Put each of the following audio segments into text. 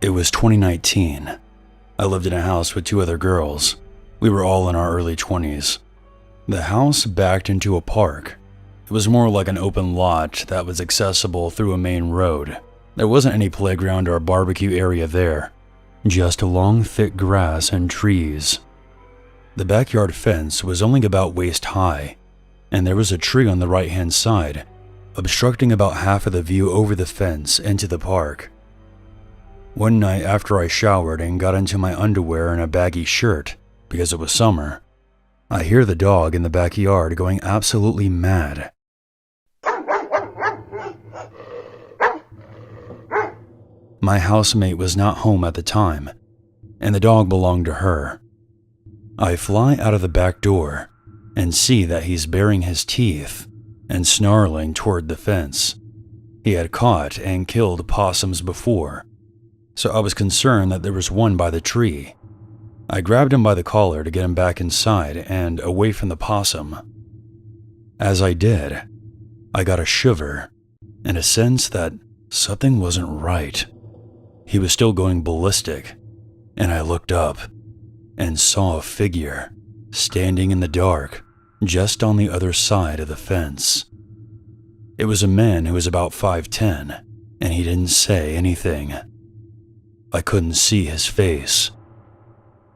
It was 2019. I lived in a house with two other girls. We were all in our early 20s. The house backed into a park. It was more like an open lot that was accessible through a main road. There wasn't any playground or barbecue area there, just long thick grass and trees. The backyard fence was only about waist high, and there was a tree on the right-hand side, obstructing about half of the view over the fence into the park. One night after I showered and got into my underwear and a baggy shirt, because it was summer, I hear the dog in the backyard going absolutely mad. My housemate was not home at the time, and the dog belonged to her. I fly out of the back door and see that he's baring his teeth and snarling toward the fence. He had caught and killed possums before, so I was concerned that there was one by the tree. I grabbed him by the collar to get him back inside and away from the possum. As I did, I got a shiver and a sense that something wasn't right. He was still going ballistic, and I looked up and saw a figure standing in the dark just on the other side of the fence. It was a man who was about 5'10", and he didn't say anything. I couldn't see his face.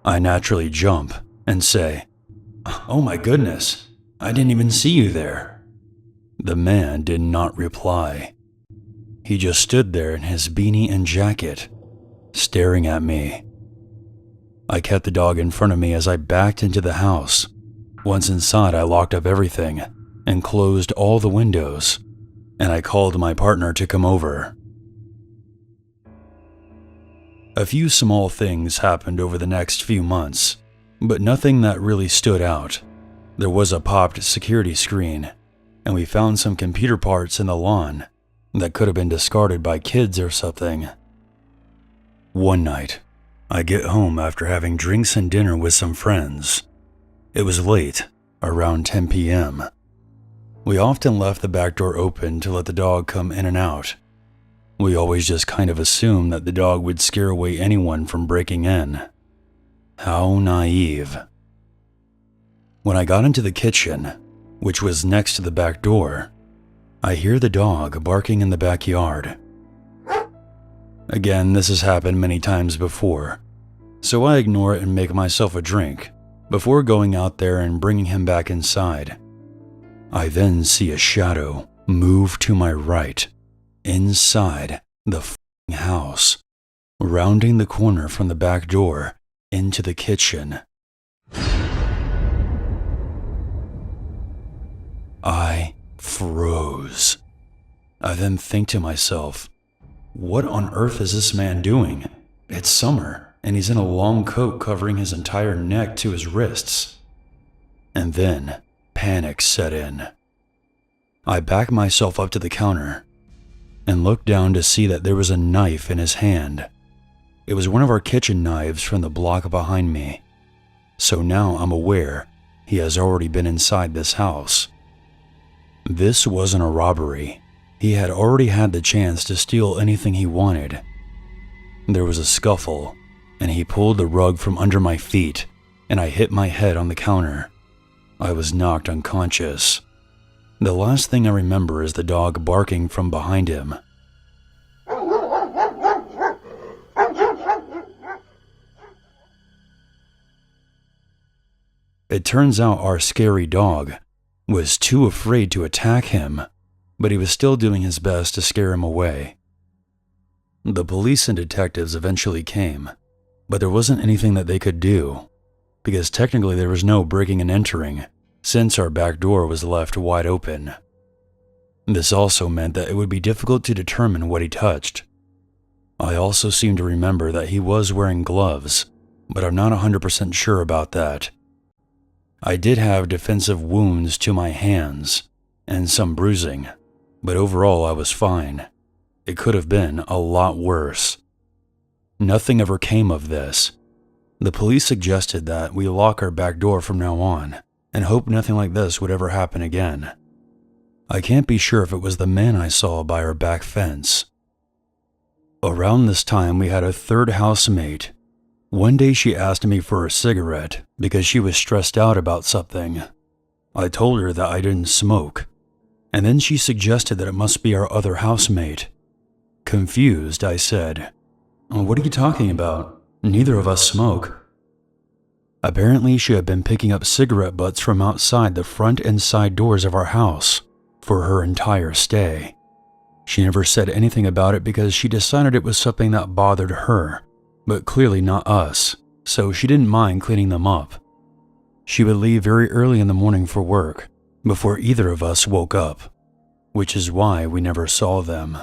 I naturally jump and say, "Oh my goodness, I didn't even see you there." The man did not reply. He just stood there in his beanie and jacket, staring at me. I kept the dog in front of me as I backed into the house. Once inside, I locked up everything and closed all the windows, and I called my partner to come over. A few small things happened over the next few months, but nothing that really stood out. There was a popped security screen, and we found some computer parts in the lawn that could have been discarded by kids or something. One night, I get home after having drinks and dinner with some friends. It was late, around 10 p.m. We often left the back door open to let the dog come in and out. We always just kind of assumed that the dog would scare away anyone from breaking in. How naive. When I got into the kitchen, which was next to the back door, I hear the dog barking in the backyard. Again, this has happened many times before, so I ignore it and make myself a drink before going out there and bringing him back inside. I then see a shadow move to my right, inside the f***ing house, rounding the corner from the back door into the kitchen. I froze. I then think to myself, what on earth is this man doing? It's summer, and he's in a long coat covering his entire neck to his wrists. And then panic set in. I back myself up to the counter and looked down to see that there was a knife in his hand. It was one of our kitchen knives from the block behind me. So now I'm aware he has already been inside this house. This wasn't a robbery. He had already had the chance to steal anything he wanted. There was a scuffle, and he pulled the rug from under my feet, and I hit my head on the counter. I was knocked unconscious. The last thing I remember is the dog barking from behind him. It turns out our scary dog was too afraid to attack him, but he was still doing his best to scare him away. The police and detectives eventually came, but there wasn't anything that they could do, because technically there was no breaking and entering, since our back door was left wide open. This also meant that it would be difficult to determine what he touched. I also seem to remember that he was wearing gloves, but I'm not 100% sure about that. I did have defensive wounds to my hands and some bruising, but overall I was fine. It could have been a lot worse. Nothing ever came of this. The police suggested that we lock our back door from now on and hope nothing like this would ever happen again. I can't be sure if it was the man I saw by our back fence. Around this time, we had a third housemate. One day she asked me for a cigarette because she was stressed out about something. I told her that I didn't smoke, and then she suggested that it must be our other housemate. Confused, I said, "What are you talking about? Neither of us smoke." Apparently, she had been picking up cigarette butts from outside the front and side doors of our house for her entire stay. She never said anything about it because she decided it was something that bothered her, but clearly not us, so she didn't mind cleaning them up. She would leave very early in the morning for work, before either of us woke up, which is why we never saw them.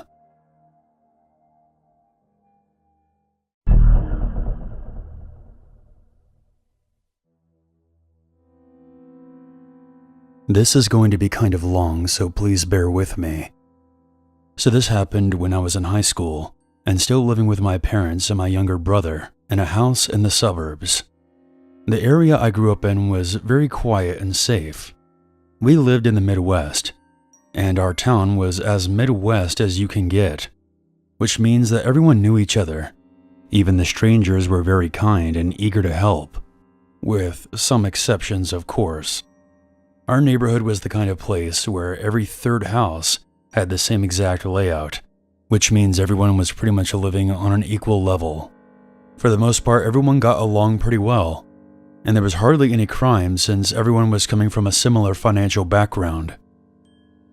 This is going to be kind of long, so please bear with me. So this happened when I was in high school, and still living with my parents and my younger brother in a house in the suburbs. The area I grew up in was very quiet and safe. We lived in the Midwest, and our town was as Midwest as you can get, which means that everyone knew each other. Even the strangers were very kind and eager to help, with some exceptions, of course. Our neighborhood was the kind of place where every third house had the same exact layout, which means everyone was pretty much living on an equal level. For the most part, everyone got along pretty well, and there was hardly any crime since everyone was coming from a similar financial background.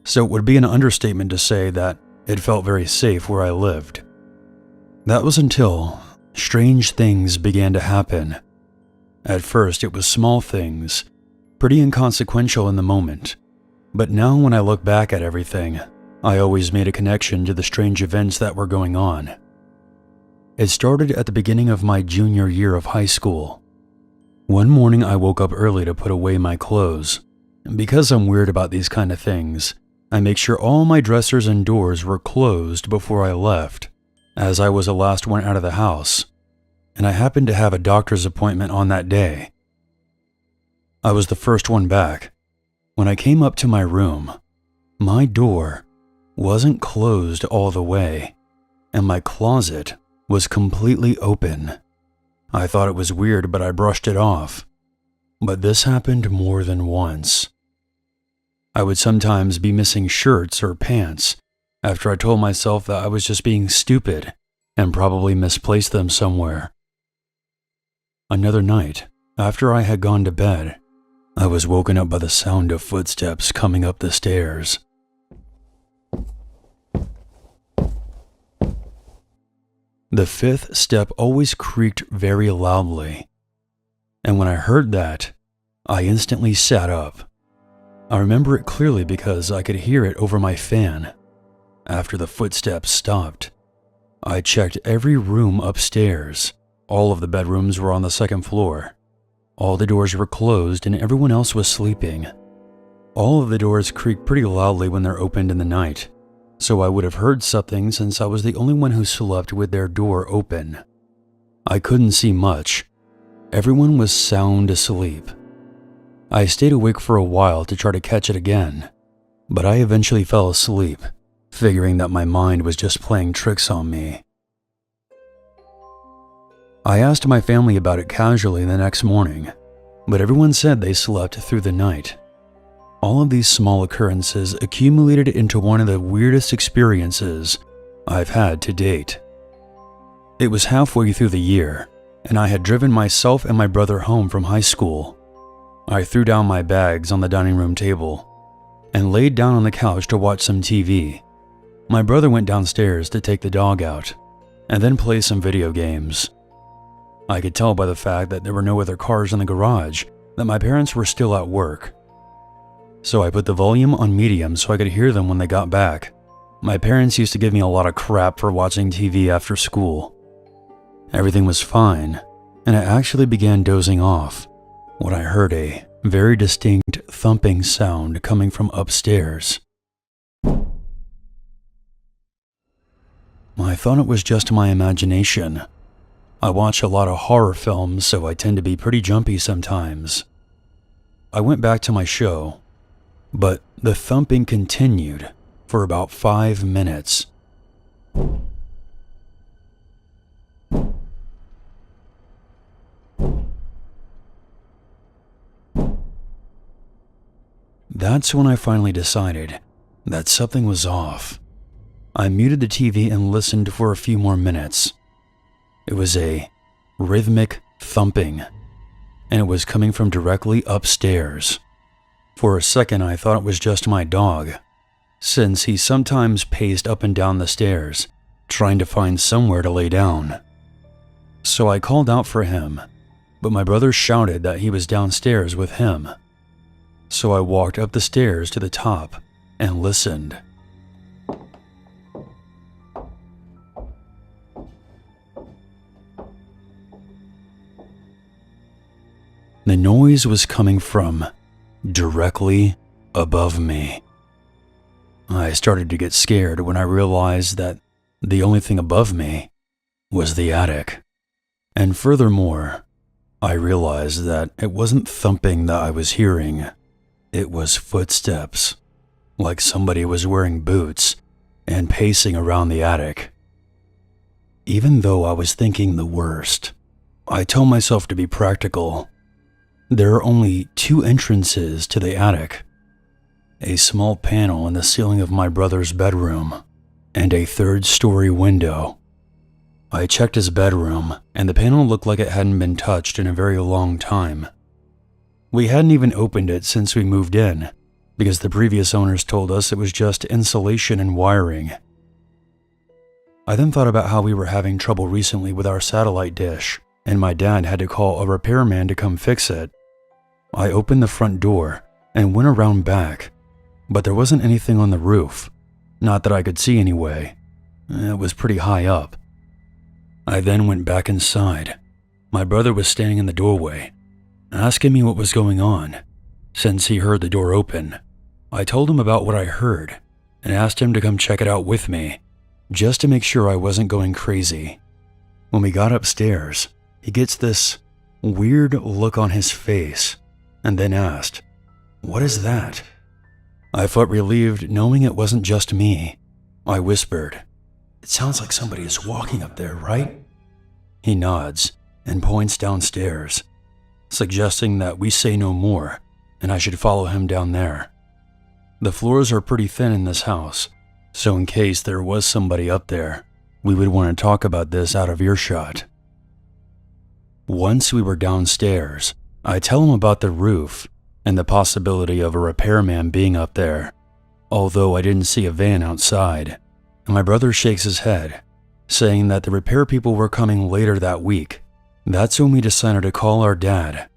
So it would be an understatement to say that it felt very safe where I lived. That was until strange things began to happen. At first, it was small things, pretty inconsequential in the moment, but now when I look back at everything, I always made a connection to the strange events that were going on. It started at the beginning of my junior year of high school. One morning I woke up early to put away my clothes. Because I'm weird about these kind of things, I make sure all my dressers and doors were closed before I left, as I was the last one out of the house, and I happened to have a doctor's appointment on that day. I was the first one back. When I came up to my room, my door wasn't closed all the way, and my closet was completely open. I thought it was weird, but I brushed it off. But this happened more than once. I would sometimes be missing shirts or pants after I told myself that I was just being stupid and probably misplaced them somewhere. Another night, after I had gone to bed, I was woken up by the sound of footsteps coming up the stairs. The fifth step always creaked very loudly, and when I heard that, I instantly sat up. I remember it clearly because I could hear it over my fan. After the footsteps stopped, I checked every room upstairs. All of the bedrooms were on the second floor. All the doors were closed and everyone else was sleeping. All of the doors creak pretty loudly when they're opened in the night, so I would have heard something since I was the only one who slept with their door open. I couldn't see much. Everyone was sound asleep. I stayed awake for a while to try to catch it again, but I eventually fell asleep, figuring that my mind was just playing tricks on me. I asked my family about it casually the next morning, but everyone said they slept through the night. All of these small occurrences accumulated into one of the weirdest experiences I've had to date. It was halfway through the year, and I had driven myself and my brother home from high school. I threw down my bags on the dining room table and laid down on the couch to watch some TV. My brother went downstairs to take the dog out and then play some video games. I could tell by the fact that there were no other cars in the garage that my parents were still at work. So I put the volume on medium so I could hear them when they got back. My parents used to give me a lot of crap for watching TV after school. Everything was fine, and I actually began dozing off when I heard a very distinct thumping sound coming from upstairs. I thought it was just my imagination. I watch a lot of horror films, so I tend to be pretty jumpy sometimes. I went back to my show, but the thumping continued for about 5 minutes. That's when I finally decided that something was off. I muted the TV and listened for a few more minutes. It was a rhythmic thumping, and it was coming from directly upstairs. For a second, I thought it was just my dog, since he sometimes paced up and down the stairs, trying to find somewhere to lay down. So I called out for him, but my brother shouted that he was downstairs with him. So I walked up the stairs to the top and listened. The noise was coming from directly above me. I started to get scared when I realized that the only thing above me was the attic. And furthermore, I realized that it wasn't thumping that I was hearing. It was footsteps, like somebody was wearing boots and pacing around the attic. Even though I was thinking the worst, I told myself to be practical. There are only 2 entrances to the attic, a small panel in the ceiling of my brother's bedroom, and a 3rd-story window. I checked his bedroom, and the panel looked like it hadn't been touched in a very long time. We hadn't even opened it since we moved in, because the previous owners told us it was just insulation and wiring. I then thought about how we were having trouble recently with our satellite dish, and my dad had to call a repairman to come fix it. I opened the front door and went around back, but there wasn't anything on the roof. Not that I could see anyway. It was pretty high up. I then went back inside. My brother was standing in the doorway, asking me what was going on, since he heard the door open. I told him about what I heard and asked him to come check it out with me, just to make sure I wasn't going crazy. When we got upstairs, he gets this weird look on his face and then asked, "What is that?" I felt relieved knowing it wasn't just me. I whispered, "It sounds like somebody is walking up there, right?" He nods and points downstairs, suggesting that we say no more and I should follow him down there. The floors are pretty thin in this house, so in case there was somebody up there, we would want to talk about this out of earshot. Once we were downstairs, I tell him about the roof and the possibility of a repairman being up there, although I didn't see a van outside, and my brother shakes his head, saying that the repair people were coming later that week. That's when we decided to call our dad.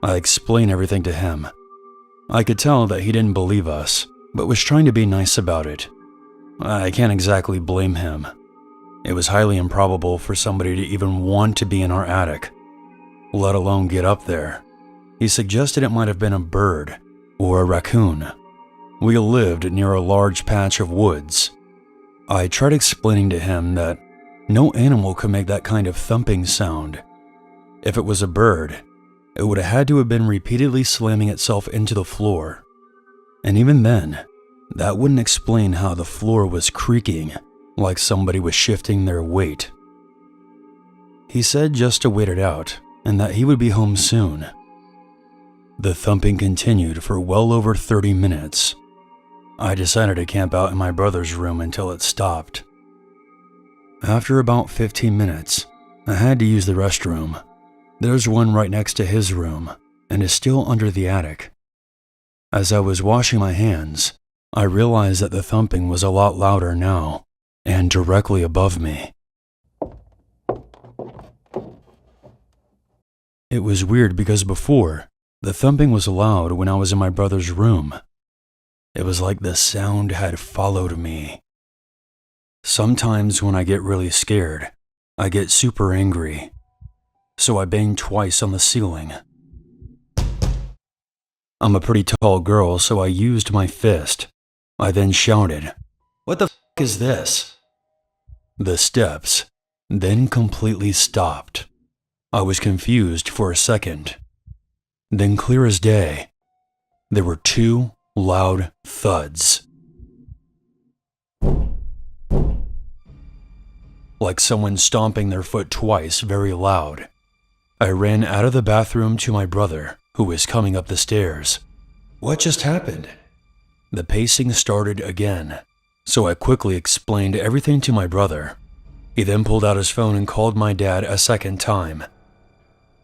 I explained everything to him. I could tell that he didn't believe us, but was trying to be nice about it. I can't exactly blame him. It was highly improbable for somebody to even want to be in our attic, let alone get up there. He suggested it might have been a bird or a raccoon. We lived near a large patch of woods. I tried explaining to him that no animal could make that kind of thumping sound. If it was a bird, it would have had to have been repeatedly slamming itself into the floor. And even then, that wouldn't explain how the floor was creaking, like somebody was shifting their weight. He said just to wait it out, and that he would be home soon. The thumping continued for well over 30 minutes. I decided to camp out in my brother's room until it stopped. After about 15 minutes, I had to use the restroom. There's one right next to his room, and is still under the attic. As I was washing my hands, I realized that the thumping was a lot louder now, and directly above me. It was weird because before, the thumping was loud when I was in my brother's room. It was like the sound had followed me. Sometimes when I get really scared, I get super angry. So I banged twice on the ceiling. I'm a pretty tall girl, so I used my fist. I then shouted, "What the f*** is this?" The steps then completely stopped. I was confused for a second. Then clear as day, there were 2 loud thuds. Like someone stomping their foot twice very loud. I ran out of the bathroom to my brother, who was coming up the stairs. What just happened? The pacing started again, so I quickly explained everything to my brother. He then pulled out his phone and called my dad a second time.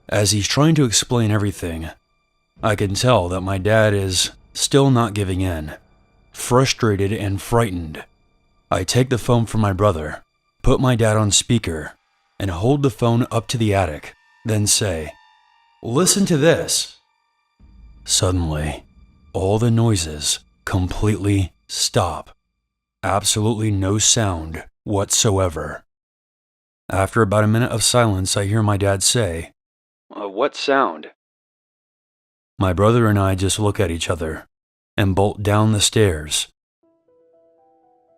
As he's trying to explain everything, I can tell that my dad is still not giving in, frustrated and frightened. I take the phone from my brother, put my dad on speaker, and hold the phone up to the attic, then say, "Listen to this." Suddenly, all the noises completely stop. Absolutely no sound whatsoever. After about a minute of silence, I hear my dad say, "What sound?" My brother and I just look at each other and bolt down the stairs.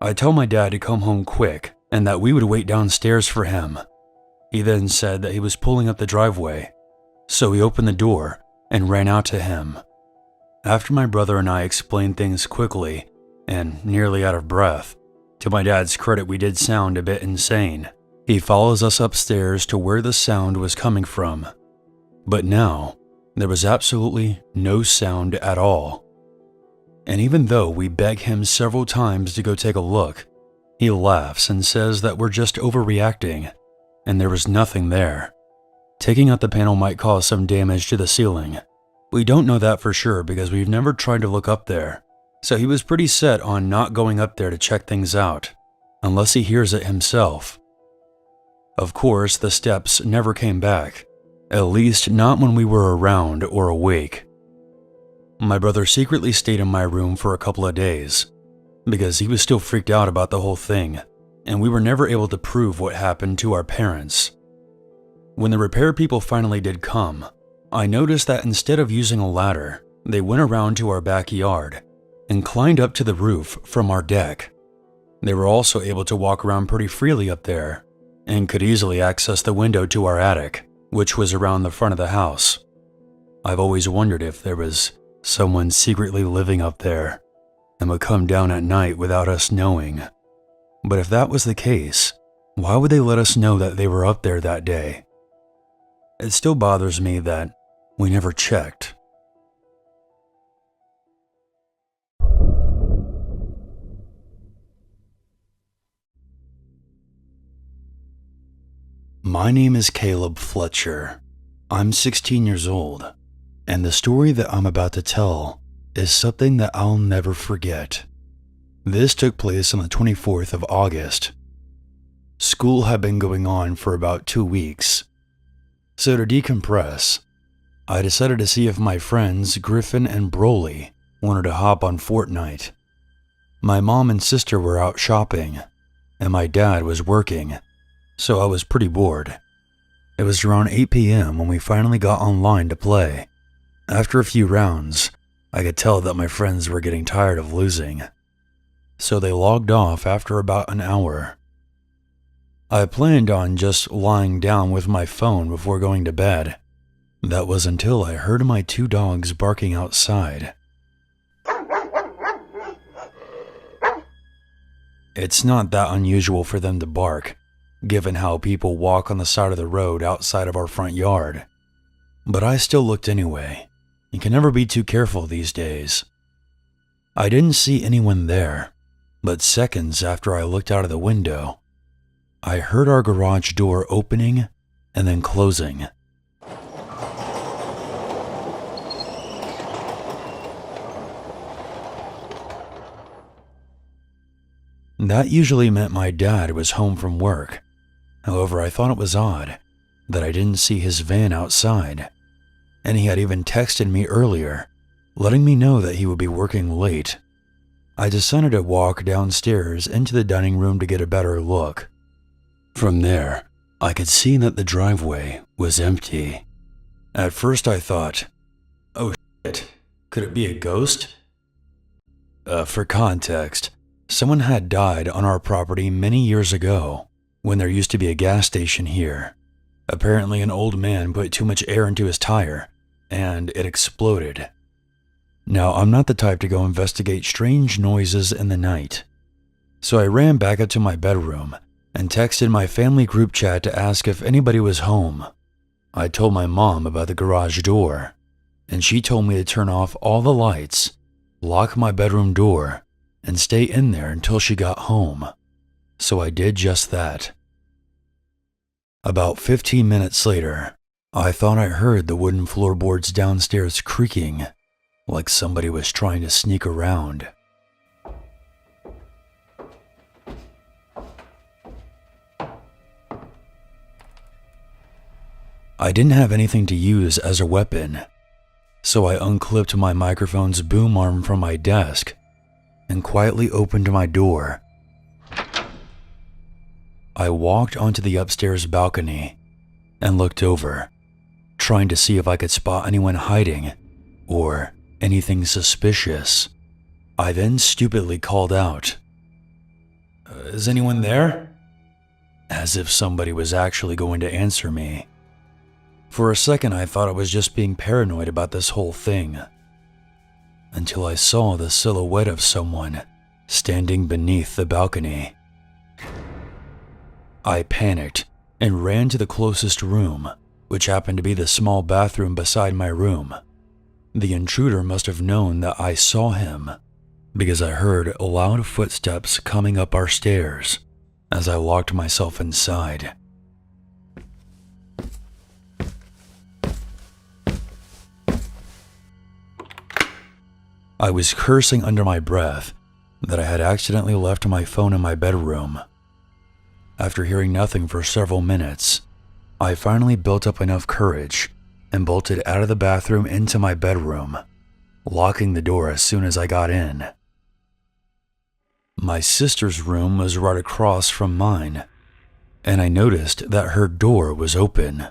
I tell my dad to come home quick and that we would wait downstairs for him. He then said that he was pulling up the driveway, so we opened the door and ran out to him. After my brother and I explained things quickly and nearly out of breath, to my dad's credit, we did sound a bit insane. He follows us upstairs to where the sound was coming from. But now, there was absolutely no sound at all. And even though we beg him several times to go take a look, he laughs and says that we're just overreacting, and there was nothing there. Taking out the panel might cause some damage to the ceiling. We don't know that for sure because we've never tried to look up there, so he was pretty set on not going up there to check things out, unless he hears it himself. Of course, the steps never came back, at least not when we were around or awake. My brother secretly stayed in my room for a couple of days, because he was still freaked out about the whole thing, and we were never able to prove what happened to our parents. When the repair people finally did come, I noticed that instead of using a ladder, they went around to our backyard and climbed up to the roof from our deck. They were also able to walk around pretty freely up there and could easily access the window to our attic, which was around the front of the house. I've always wondered if there was someone secretly living up there and would come down at night without us knowing. But if that was the case, why would they let us know that they were up there that day? It still bothers me that we never checked. My name is Caleb Fletcher. I'm 16 years old, and the story that I'm about to tell is something that I'll never forget. This took place on the 24th of August. School had been going on for about 2 weeks, so to decompress, I decided to see if my friends Griffin and Broly wanted to hop on Fortnite. My mom and sister were out shopping, and my dad was working, so I was pretty bored. It was around 8 p.m. when we finally got online to play. After a few rounds, I could tell that my friends were getting tired of losing, so they logged off after about an hour. I planned on just lying down with my phone before going to bed. That was until I heard my 2 dogs barking outside. It's not that unusual for them to bark, given how people walk on the side of the road outside of our front yard. But I still looked anyway. You can never be too careful these days. I didn't see anyone there, but seconds after I looked out of the window, I heard our garage door opening and then closing. That usually meant my dad was home from work. However, I thought it was odd that I didn't see his van outside, and he had even texted me earlier, letting me know that he would be working late. I decided to walk downstairs into the dining room to get a better look. From there, I could see that the driveway was empty. At first I thought, oh shit, could it be a ghost? For context, someone had died on our property many years ago when there used to be a gas station here. Apparently an old man put too much air into his tire and it exploded. Now, I'm not the type to go investigate strange noises in the night, so I ran back up to my bedroom and texted my family group chat to ask if anybody was home. I told my mom about the garage door. and she told me to turn off all the lights, lock my bedroom door, and stay in there until she got home. So I did just that. About 15 minutes later, I thought I heard the wooden floorboards downstairs creaking, like somebody was trying to sneak around. I didn't have anything to use as a weapon, so I unclipped my microphone's boom arm from my desk and quietly opened my door. I walked onto the upstairs balcony and looked over, trying to see if I could spot anyone hiding or anything suspicious. I then stupidly called out, "Is anyone there?" As if somebody was actually going to answer me. For a second, I thought I was just being paranoid about this whole thing, until I saw the silhouette of someone standing beneath the balcony. I panicked and ran to the closest room, which happened to be the small bathroom beside my room. The intruder must have known that I saw him, because I heard loud footsteps coming up our stairs as I locked myself inside. I was cursing under my breath that I had accidentally left my phone in my bedroom. After hearing nothing for several minutes, I finally built up enough courage and bolted out of the bathroom into my bedroom, locking the door as soon as I got in. My sister's room was right across from mine, and I noticed that her door was open.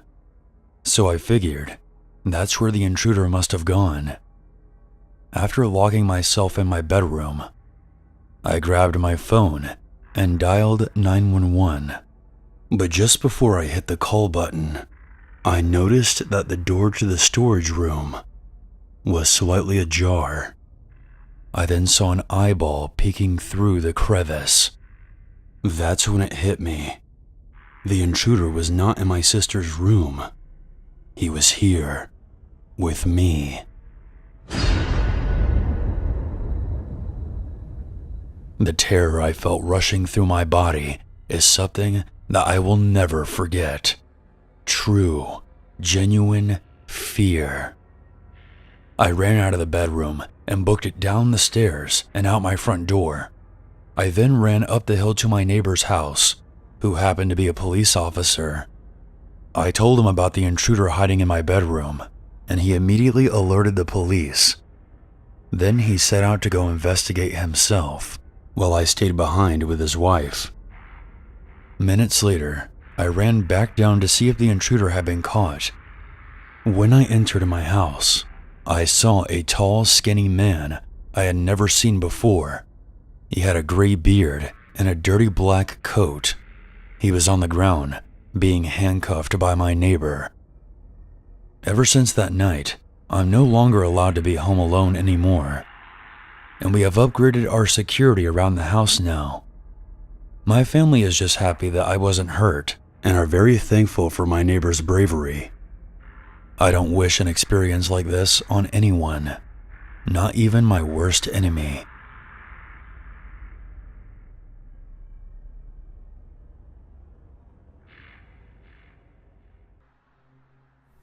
So I figured that's where the intruder must have gone. After locking myself in my bedroom, I grabbed my phone and dialed 911. But just before I hit the call button, I noticed that the door to the storage room was slightly ajar. I then saw an eyeball peeking through the crevice. That's when it hit me. The intruder was not in my sister's room. He was here, with me. The terror I felt rushing through my body is something that I will never forget. True, genuine fear. I ran out of the bedroom and booked it down the stairs and out my front door. I then ran up the hill to my neighbor's house, who happened to be a police officer. I told him about the intruder hiding in my bedroom, and he immediately alerted the police. Then he set out to go investigate himself, while I stayed behind with his wife. Minutes later, I ran back down to see if the intruder had been caught. When I entered my house, I saw a tall, skinny man I had never seen before. He had a gray beard and a dirty black coat. He was on the ground, being handcuffed by my neighbor. Ever since that night, I'm no longer allowed to be home alone anymore, and we have upgraded our security around the house now. My family is just happy that I wasn't hurt and are very thankful for my neighbor's bravery. I don't wish an experience like this on anyone, not even my worst enemy.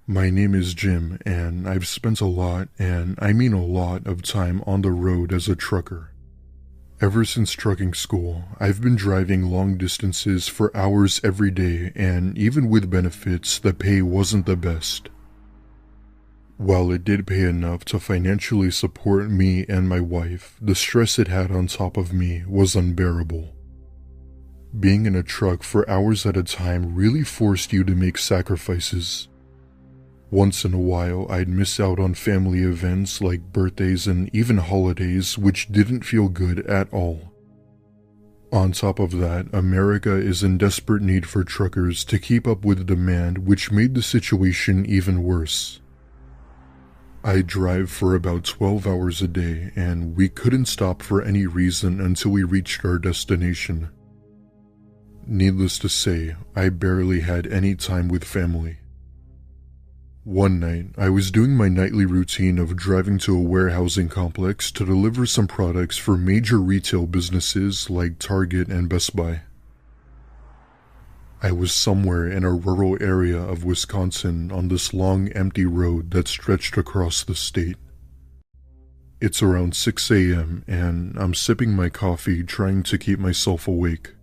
My name is Jim, and I've spent a lot, and I mean a lot, of time on the road as a trucker. Ever since trucking school, I've been driving long distances for hours every day, and even with benefits, the pay wasn't the best. While it did pay enough to financially support me and my wife, the stress it had on top of me was unbearable. Being in a truck for hours at a time really forced you to make sacrifices. Once in a while, I'd miss out on family events like birthdays and even holidays, which didn't feel good at all. On top of that, America is in desperate need for truckers to keep up with demand, which made the situation even worse. I drive for about 12 hours a day, and we couldn't stop for any reason until we reached our destination. Needless to say, I barely had any time with family. One night, I was doing my nightly routine of driving to a warehousing complex to deliver some products for major retail businesses like Target and Best Buy. I was somewhere in a rural area of Wisconsin on this long, empty road that stretched across the state. It's around 6 a.m. and I'm sipping my coffee trying to keep myself awake.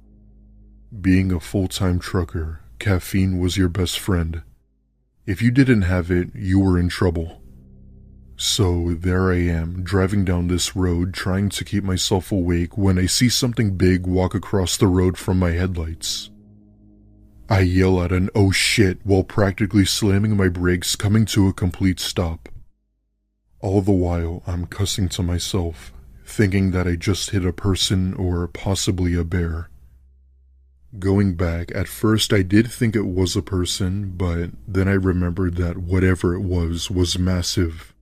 Being a full-time trucker, caffeine was your best friend. If you didn't have it, you were in trouble. So there I am, driving down this road trying to keep myself awake when I see something big walk across the road from my headlights. I yell out an "oh shit" while practically slamming my brakes, coming to a complete stop. All the while, I'm cussing to myself, thinking that I just hit a person or possibly a bear. Going back, at first I did think it was a person, but then I remembered that whatever it was massive.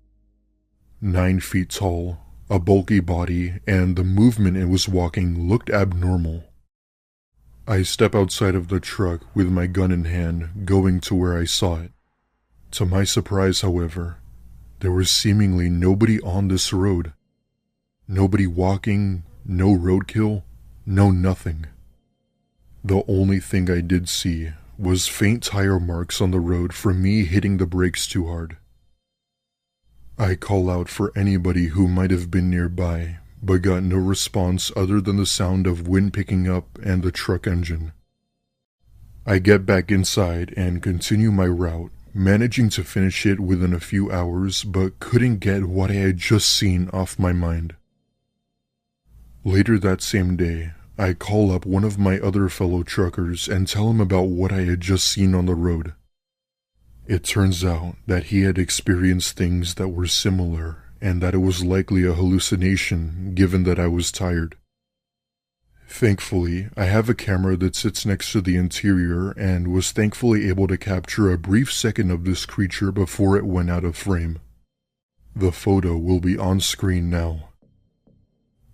9 feet tall, a bulky body, and the movement it was walking looked abnormal. I step outside of the truck with my gun in hand, going to where I saw it. To my surprise, however, there was seemingly nobody on this road. Nobody walking, no roadkill, no nothing. The only thing I did see was faint tire marks on the road from me hitting the brakes too hard. I call out for anybody who might have been nearby, but got no response other than the sound of wind picking up and the truck engine. I get back inside and continue my route, managing to finish it within a few hours, but couldn't get what I had just seen off my mind. Later that same day, I call up one of my other fellow truckers and tell him about what I had just seen on the road. It turns out that he had experienced things that were similar and that it was likely a hallucination given that I was tired. Thankfully, I have a camera that sits next to the interior and was thankfully able to capture a brief second of this creature before it went out of frame. The photo will be on screen now.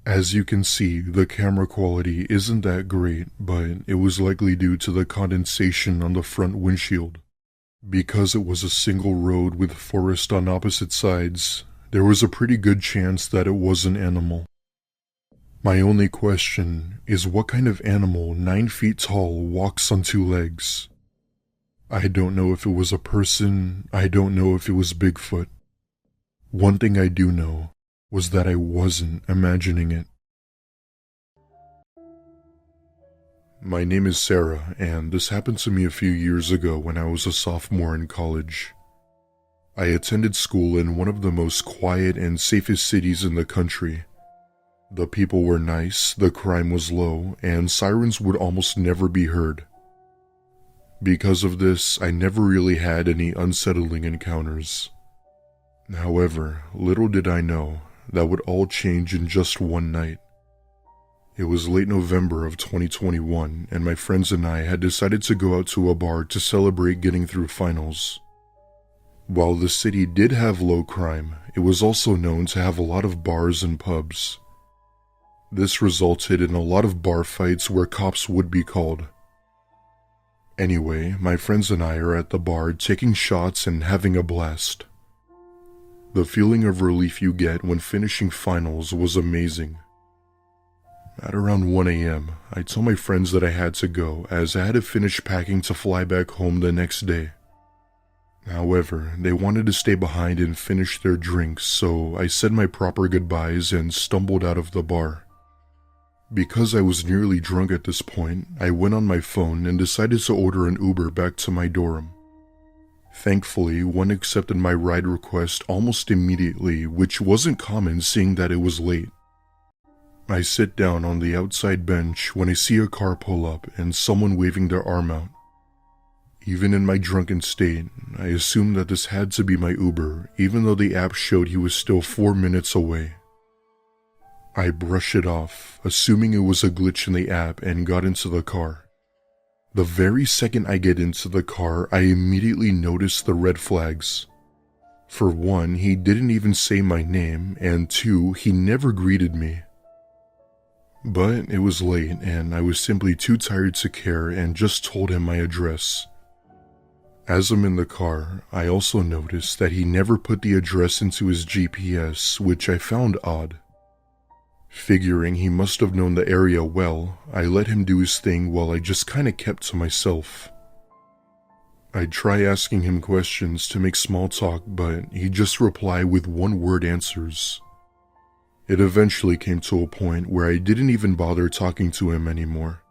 As you can see, the camera quality isn't that great, but it was likely due to the condensation on the front windshield. Because it was a single road with forest on opposite sides, there was a pretty good chance that it was an animal. My only question is what kind of animal 9 feet tall walks on 2 legs? I don't know if it was a person, I don't know if it was Bigfoot. One thing I do know was that I wasn't imagining it. My name is Sarah, and this happened to me a few years ago when I was a sophomore in college. I attended school in one of the most quiet and safest cities in the country. The people were nice, the crime was low, and sirens would almost never be heard. Because of this, I never really had any unsettling encounters. However, little did I know that would all change in just one night. It was late November of 2021, and my friends and I had decided to go out to a bar to celebrate getting through finals. While the city did have low crime, it was also known to have a lot of bars and pubs. This resulted in a lot of bar fights where cops would be called. Anyway, my friends and I are at the bar taking shots and having a blast. The feeling of relief you get when finishing finals was amazing. At around 1 a.m., I told my friends that I had to go as I had to finish packing to fly back home the next day. However, they wanted to stay behind and finish their drinks, so I said my proper goodbyes and stumbled out of the bar. Because I was nearly drunk at this point, I went on my phone and decided to order an Uber back to my dorm. Thankfully, one accepted my ride request almost immediately, which wasn't common seeing that it was late. I sit down on the outside bench when I see a car pull up and someone waving their arm out. Even in my drunken state, I assumed that this had to be my Uber, even though the app showed he was still 4 minutes away. I brushed it off, assuming it was a glitch in the app, and got into the car. The very second I get into the car, I immediately noticed the red flags. For one, he didn't even say my name, and 2, he never greeted me. But it was late, and I was simply too tired to care and just told him my address. As I'm in the car, I also noticed that he never put the address into his GPS, which I found odd. Figuring he must have known the area well, I let him do his thing while I just kinda kept to myself. I'd try asking him questions to make small talk, but he'd just reply with one-word answers. It eventually came to a point where I didn't even bother talking to him anymore.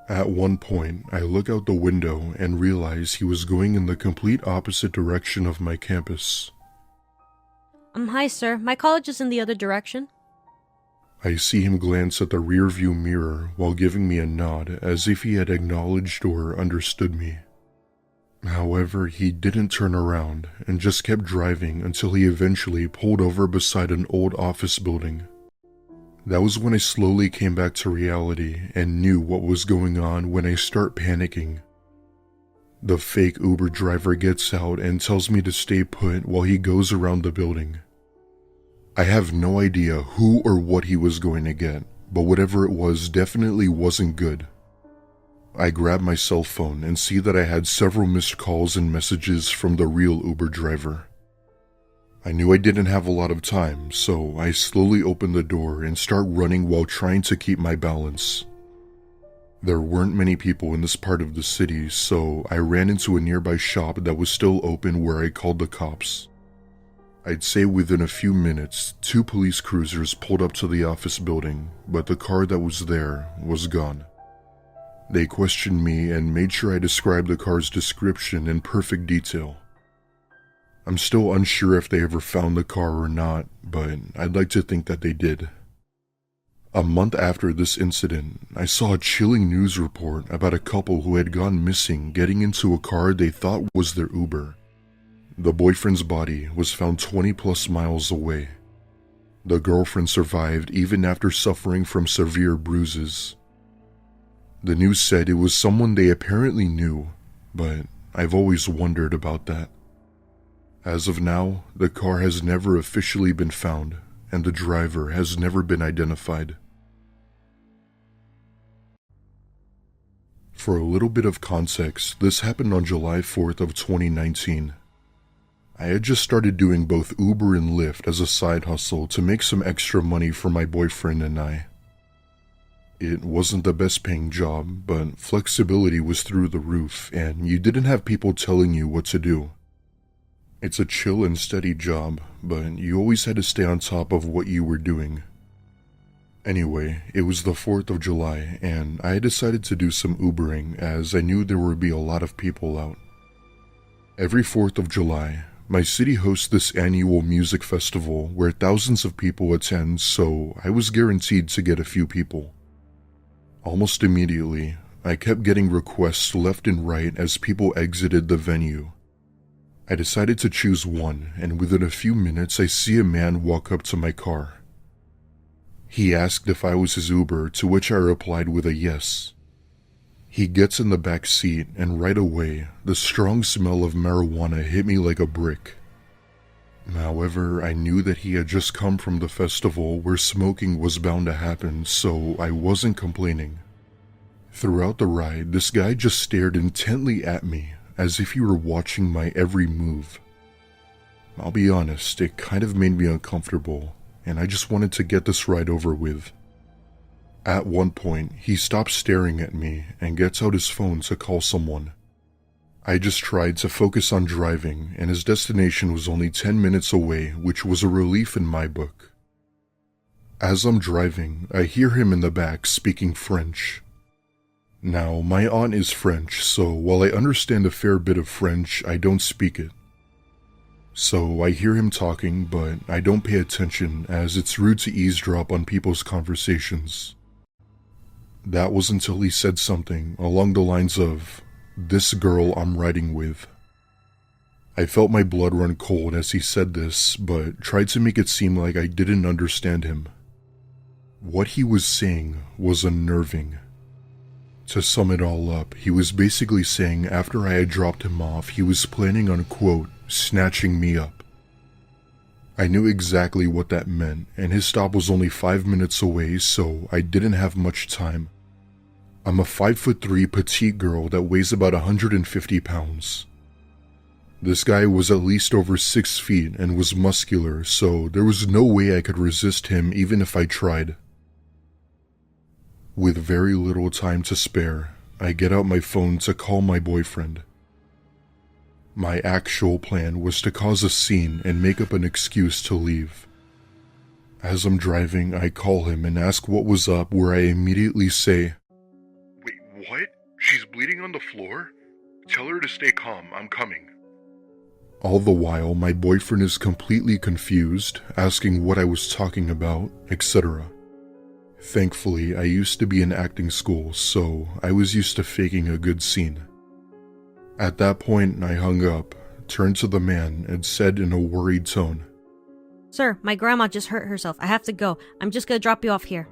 At one point, I look out the window and realize he was going in the complete opposite direction of my campus. Hi, sir. My college is in the other direction. I see him glance at the rearview mirror while giving me a nod as if he had acknowledged or understood me. However, he didn't turn around and just kept driving until he eventually pulled over beside an old office building. That was when I slowly came back to reality and knew what was going on when I start panicking. The fake Uber driver gets out and tells me to stay put while he goes around the building. I have no idea who or what he was going to get, but whatever it was definitely wasn't good. I grab my cell phone and see that I had several missed calls and messages from the real Uber driver. I knew I didn't have a lot of time, so I slowly open the door and start running while trying to keep my balance. There weren't many people in this part of the city, so I ran into a nearby shop that was still open where I called the cops. I'd say within a few minutes, 2 police cruisers pulled up to the office building, but the car that was there was gone. They questioned me and made sure I described the car's description in perfect detail. I'm still unsure if they ever found the car or not, but I'd like to think that they did. A month after this incident, I saw a chilling news report about a couple who had gone missing getting into a car they thought was their Uber. The boyfriend's body was found 20 plus miles away. The girlfriend survived even after suffering from severe bruises. The news said it was someone they apparently knew, but I've always wondered about that. As of now, the car has never officially been found, and the driver has never been identified. For a little bit of context, this happened on July 4th of 2019. I had just started doing both Uber and Lyft as a side hustle to make some extra money for my boyfriend and I. It wasn't the best paying job, but flexibility was through the roof, and you didn't have people telling you what to do. It's a chill and steady job, but you always had to stay on top of what you were doing. Anyway, it was the 4th of July, and I decided to do some Ubering as I knew there would be a lot of people out. Every 4th of July, my city hosts this annual music festival where thousands of people attend, so I was guaranteed to get a few people. Almost immediately, I kept getting requests left and right as people exited the venue. I decided to choose one, and within a few minutes I see a man walk up to my car. He asked if I was his Uber, to which I replied with a yes. He gets in the back seat, and right away, the strong smell of marijuana hit me like a brick. However, I knew that he had just come from the festival where smoking was bound to happen, so I wasn't complaining. Throughout the ride, this guy just stared intently at me, as if he were watching my every move. I'll be honest, it kind of made me uncomfortable, and I just wanted to get this ride over with. At one point, he stops staring at me and gets out his phone to call someone. I just tried to focus on driving, and his destination was only 10 minutes away, which was a relief in my book. As I'm driving, I hear him in the back speaking French. Now, my aunt is French, so while I understand a fair bit of French, I don't speak it. So I hear him talking, but I don't pay attention as it's rude to eavesdrop on people's conversations. That was until he said something along the lines of, "This girl I'm riding with." I felt my blood run cold as he said this, but tried to make it seem like I didn't understand him. What he was saying was unnerving. To sum it all up, he was basically saying after I had dropped him off, he was planning on, quote, snatching me up. I knew exactly what that meant, and his stop was only 5 minutes away, so I didn't have much time. I'm a 5'3" petite girl that weighs about 150 pounds. This guy was at least over 6 feet and was muscular, so there was no way I could resist him even if I tried. With very little time to spare, I get out my phone to call my boyfriend. My actual plan was to cause a scene and make up an excuse to leave. As I'm driving, I call him and ask what was up, where I immediately say, "Wait, what? She's bleeding on the floor? Tell her to stay calm, I'm coming." All the while, my boyfriend is completely confused, asking what I was talking about, etc. Thankfully, I used to be in acting school, so I was used to faking a good scene. At that point, I hung up, turned to the man, and said in a worried tone, Sir, my grandma just hurt herself. I have to go. I'm just gonna drop you off here.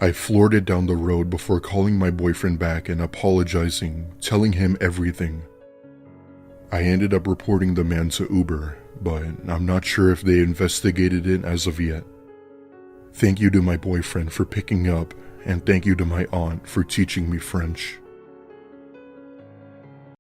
I floored it down the road before calling my boyfriend back and apologizing, telling him everything. I ended up reporting the man to Uber, but I'm not sure if they investigated it as of yet. Thank you to my boyfriend for picking up, and thank you to my aunt for teaching me French.